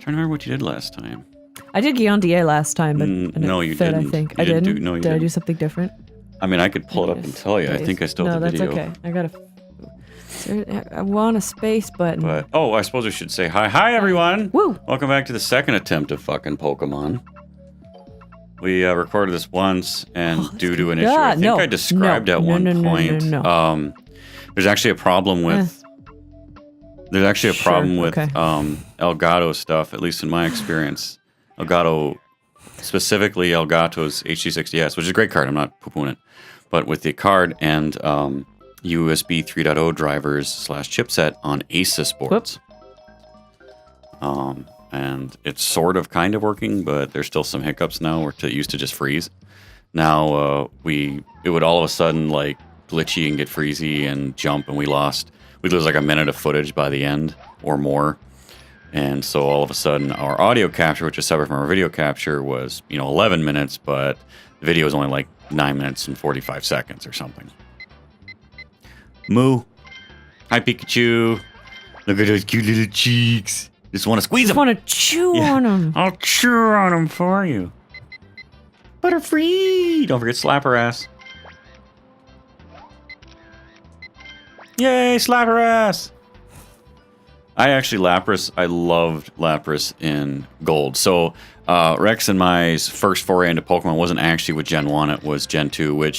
trying to remember what you did last time. I did Guillandier last time, but no, you fit, didn't. I think. You I didn't. No, you did didn't. I do something different? I mean, I could pull it up and tell you. I think I still have the video. No, that's okay. I gotta... I want a space button. But, oh, I suppose we should say hi. Hi, everyone! Woo! Welcome back to the second attempt of fucking Pokemon. We recorded this once, and due to an issue, I think I described at one point. There's actually a problem with... There's actually a problem with Elgato stuff, at least in my experience. Elgato, specifically Elgato's HD60S, which is a great card. I'm not poo-pooing it. But with the card and USB 3.0 drivers / chipset on Asus boards. And it's sort of kind of working, but there's still some hiccups now where it used to just freeze. Now it would all of a sudden like glitchy and get freezy and jump, and we'd lose like a minute of footage by the end or more. And so all of a sudden our audio capture, which is separate from our video capture, was 11 minutes, but the video was only like 9 minutes and 45 seconds or something. Moo. Hi, Pikachu. Look at those cute little cheeks. Just want to squeeze them. Just want to chew on them. I'll chew on them for you. Butterfree. Don't forget slap her ass. Yay, slap her ass. I loved Lapras in Gold. So Rex and my first foray into Pokemon wasn't actually with Gen 1, it was Gen 2,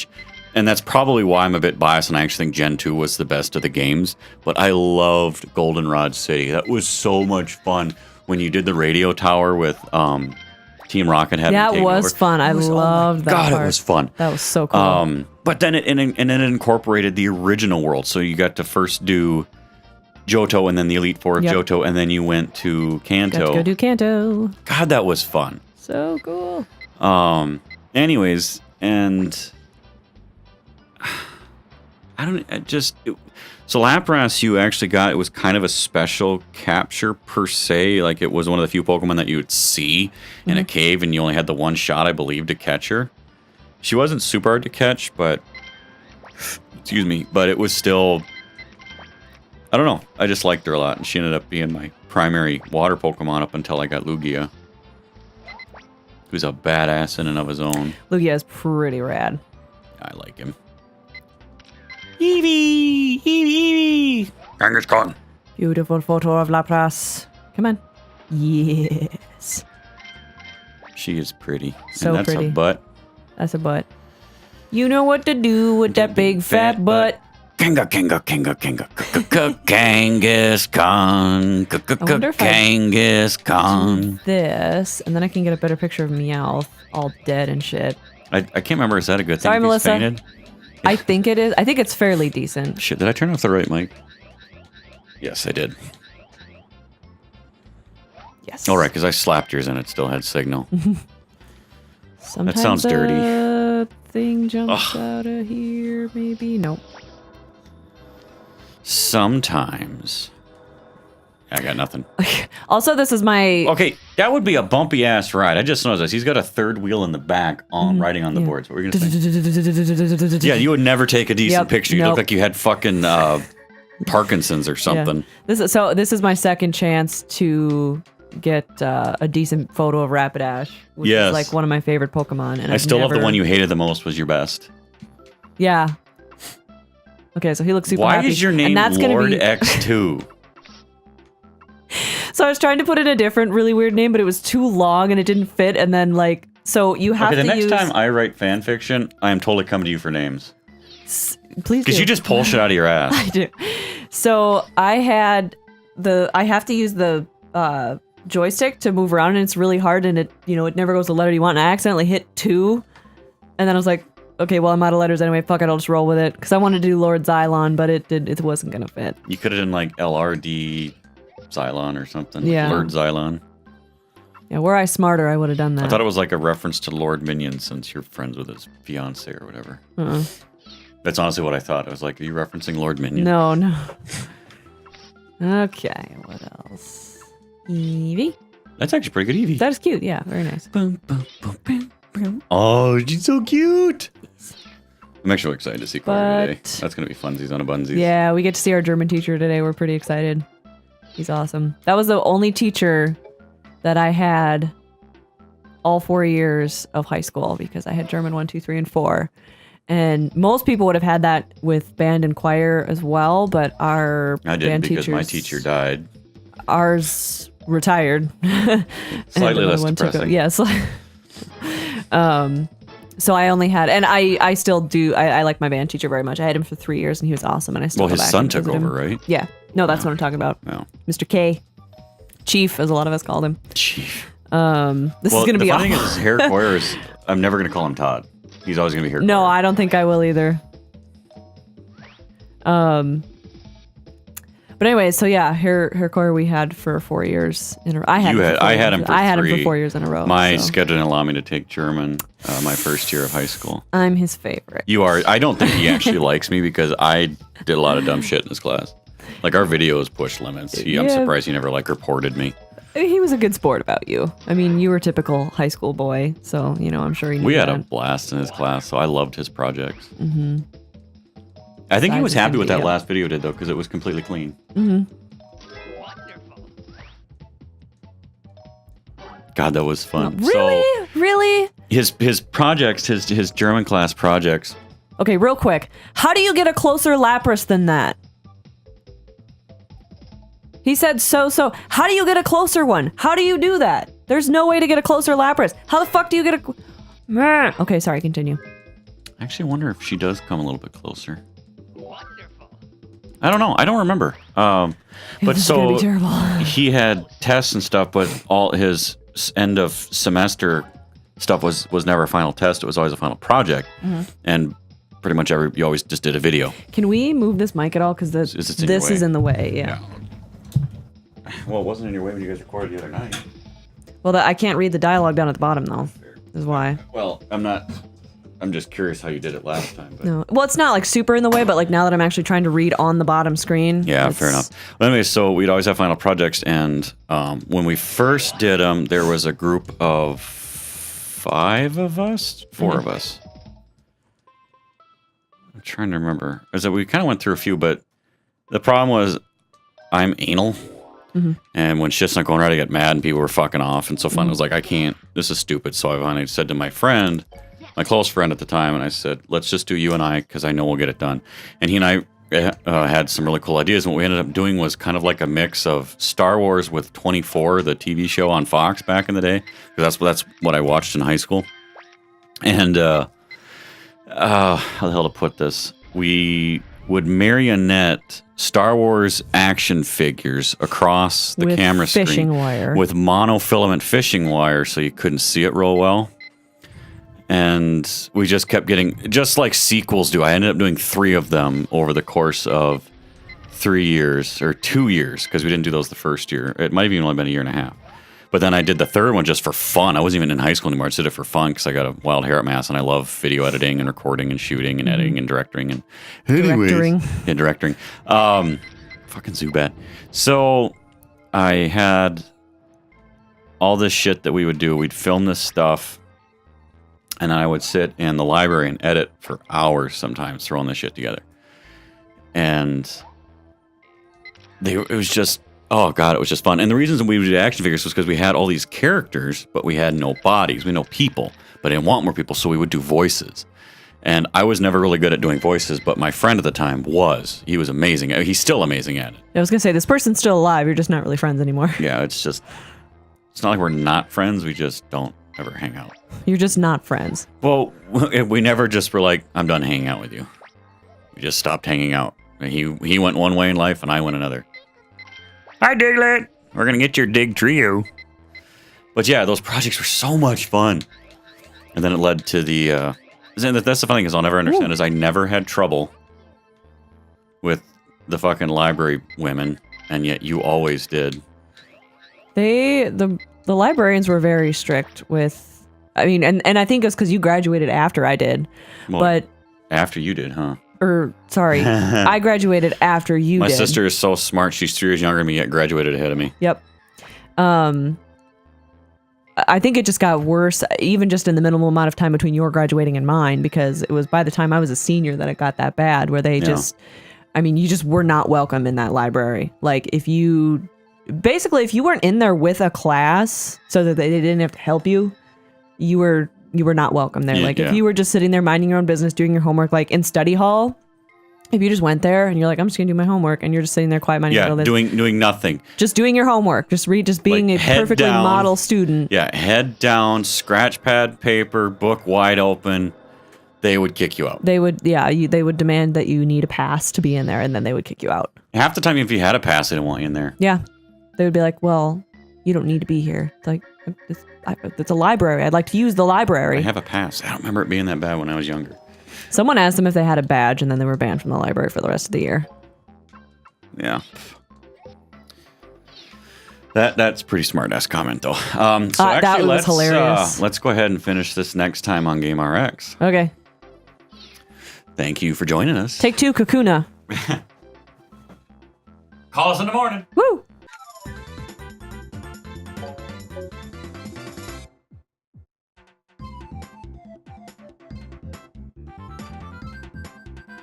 and that's probably why I'm a bit biased, and I actually think Gen 2 was the best of the games. But I loved Goldenrod City. That was so much fun when you did the radio tower with Team Rocket. That was fun. I loved that part. God, it was fun. That was so cool. But then it incorporated the original world. So you got to first do Johto and then the Elite Four of Johto, and then you went to Kanto. Got to go do Kanto. God, that was fun. So cool. Anyways, and so Lapras you actually got, it was kind of a special capture per se. Like it was one of the few Pokemon that you would see in a cave, and you only had the one shot, I believe, to catch her. She wasn't super hard to catch, but excuse me, but it was still, I don't know. I just liked her a lot, and she ended up being my primary water Pokemon up until I got Lugia, who's a badass in and of his own. Lugia is pretty rad. I like him. Eevee! Eevee! Eevee! Kangaskhan. Beautiful photo of Lapras. Come on. Yes. She is pretty. So and that's pretty. a butt. That's a butt. You know what to do with that big fat butt. Kangaskhan. Kangaskhan. This, and then I can get a better picture of Meowth, all dead and shit. I can't remember. Is that a good thing? Sorry, if he's Melissa. fainted? I think it is. I think it's fairly decent. Shit, did I turn off the right mic? Yes, I did. Yes. All right, because I slapped yours and it still had signal. Sometimes that sounds dirty. A thing jumps out of here, maybe? Nope. Sometimes. I got nothing. Also, this is my... Okay, that would be a bumpy ass ride. I just noticed this. He's got a third wheel in the back on riding on the boards. What were you going to say? Yeah, you would never take a decent picture. You look like you had fucking Parkinson's or something. Yeah. This is my second chance to get a decent photo of Rapidash, which is like one of my favorite Pokemon. And I still love the one you hated the most was your best. Yeah. Okay, so he looks super happy. Why is your name Lord X2? So I was trying to put in a different really weird name, but it was too long and it didn't fit. And then so you have to use... Okay, the next time I write fan fiction, I am totally coming to you for names. Please Because you just pull shit out of your ass. I do. So I have to use the joystick to move around, and it's really hard, and it never goes the letter you want. And I accidentally hit 2, and then I was like, okay, well, I'm out of letters anyway. Fuck it, I'll just roll with it. Because I wanted to do Lord Xylon, but it wasn't gonna fit. You could have done like LRD Xylon or something. Yeah. Lord Xylon. Yeah, were I smarter, I would have done that. I thought it was like a reference to Lord Minion since you're friends with his fiance or whatever. That's honestly what I thought. I was like, are you referencing Lord Minion? No. Okay, what else? Eevee? That's actually pretty good Eevee. That is cute, yeah, very nice. Oh, she's so cute. I'm actually excited to see Carter today. That's going to be funsies on a bunsies. Yeah, we get to see our German teacher today. We're pretty excited. He's awesome. That was the only teacher that I had all 4 years of high school because I had German 1, 2, 3, and 4. And most people would have had that with band and choir as well, but our I didn't because my teacher died. Ours retired. Slightly less depressing. Yes. So I only had, and I still do. I like my band teacher very much. I had him for 3 years, and he was awesome. And I still. Well, his son took over, right? Yeah. No, that's what I'm talking about. No. Mr. K, Chief, as a lot of us called him. Chief. This is gonna be. The funny thing is, his hair choir is. I'm never gonna call him Todd. He's always gonna be hair. No, choir. I don't think I will either. But anyway, so yeah, hair choir we had for 4 years in a row. I had him for 4 years in a row. My schedule didn't allow me to take German my first year of high school. I'm his favorite. You are. I don't think he actually likes me because I did a lot of dumb shit in his class. Like our videos push limits. I'm surprised he never reported me. He was a good sport about you. I mean, you were a typical high school boy, so I'm sure he knew We had that. a blast in his class, so I loved his projects. Mm-hmm. I think he was happy with that last video we did though, because it was completely clean. Mm-hmm. God, that was fun. Really? So, really? His projects, his German class projects. Okay, real quick. How do you get a closer Lapras than that? He said so. How do you get a closer one? How do you do that? There's no way to get a closer Lapras. How the fuck do you get a... Okay, sorry, continue. I actually wonder if she does come a little bit closer. I don't know. I don't remember. But so he had tests and stuff, but all his end of semester stuff was never a final test. It was always a final project. Mm-hmm. And pretty much you always just did a video. Can we move this mic at all? Because this is in the way. Yeah. Well, it wasn't in your way when you guys recorded the other night. Well, I can't read the dialogue down at the bottom, though. Is why. Well, I'm just curious how you did it last time. But. No. Well, it's not super in the way, but now that I'm actually trying to read on the bottom screen. Yeah, fair enough. Well, anyway, so we'd always have final projects, and when we first did them, there was a group of 4 of us. I'm trying to remember. We kind of went through a few, but the problem was I'm anal. Mm-hmm. And when shit's not going right, I get mad and people were fucking off. And so fun. I was like, I can't. This is stupid. So I finally said to my friend, my close friend at the time, and I said, let's just do you and I because I know we'll get it done. And he and I had some really cool ideas. And what we ended up doing was kind of like a mix of Star Wars with 24, the TV show on Fox back in the day. Because that's what I watched in high school. And how the hell to put this? We would marionette Star Wars action figures across the camera screen fishing wire. With monofilament fishing wire so you couldn't see it real well. And we just kept getting, just like sequels do. I ended up doing 3 of them over the course of 3 years, or 2 years, because we didn't do those the first year. It might have even only been a year and a half. But then I did the 3rd one just for fun. I wasn't even in high school anymore. I just did it for fun because I got a wild hair at mass, and I love video editing and recording and shooting and editing and directing. And Directing. Yeah, directing. Fucking Zubat. So I had all this shit that we would do. We'd film this stuff, and I would sit in the library and edit for hours sometimes, throwing this shit together. And it was just... Oh, God, it was just fun. And the reasons we did action figures was because we had all these characters, but we had no bodies. We had no people, but I didn't want more people, so we would do voices. And I was never really good at doing voices, but my friend at the time was. He was amazing. He's still amazing at it. I was going to say, this person's still alive. You're just not really friends anymore. Yeah, it's not like we're not friends. We just don't ever hang out. You're just not friends. Well, we never just were like, I'm done hanging out with you. We just stopped hanging out. He went one way in life, and I went another. Hi, Diglett. We're going to get your Dig Trio. But yeah, those projects were so much fun. And then it led to the... that's the funny thing is I'll never understand is I never had trouble with the fucking library women, and yet you always did. The librarians were very strict with... I mean, and I think it's because you graduated after I did. Well, but after you did, huh? Sorry, I graduated after you did. My sister is so smart. She's 3 years younger than me, yet graduated ahead of me. Yep. I think it just got worse, even just in the minimal amount of time between your graduating and mine, because it was by the time I was a senior that it got that bad, where they you just were not welcome in that library. Like, if you basically, if you weren't in there with a class so that they didn't have to help you, you were not welcome there. Like if you were just sitting there minding your own business, doing your homework, like in study hall, if you just went there and you're like, I'm just gonna do my homework, and you're just sitting there quiet minding your business, doing nothing, just doing your homework, just being like a perfectly model student. Yeah, head down, scratch pad paper, book wide open. They would kick you out. They would, they would demand that you need a pass to be in there, and then they would kick you out. Half the time, if you had a pass, they didn't want you in there. Yeah, they would be like, well, you don't need to be here. It's like, it's a library. I'd like to use the library. I have a pass. I don't remember it being that bad when I was younger. Someone asked them if they had a badge, and then they were banned from the library for the rest of the year. Yeah. That's pretty smart-ass comment, though. So actually, that was hilarious. Let's go ahead and finish this next time on GameRx. Okay. Thank you for joining us. Take 2, Kakuna. Call us in the morning. Woo!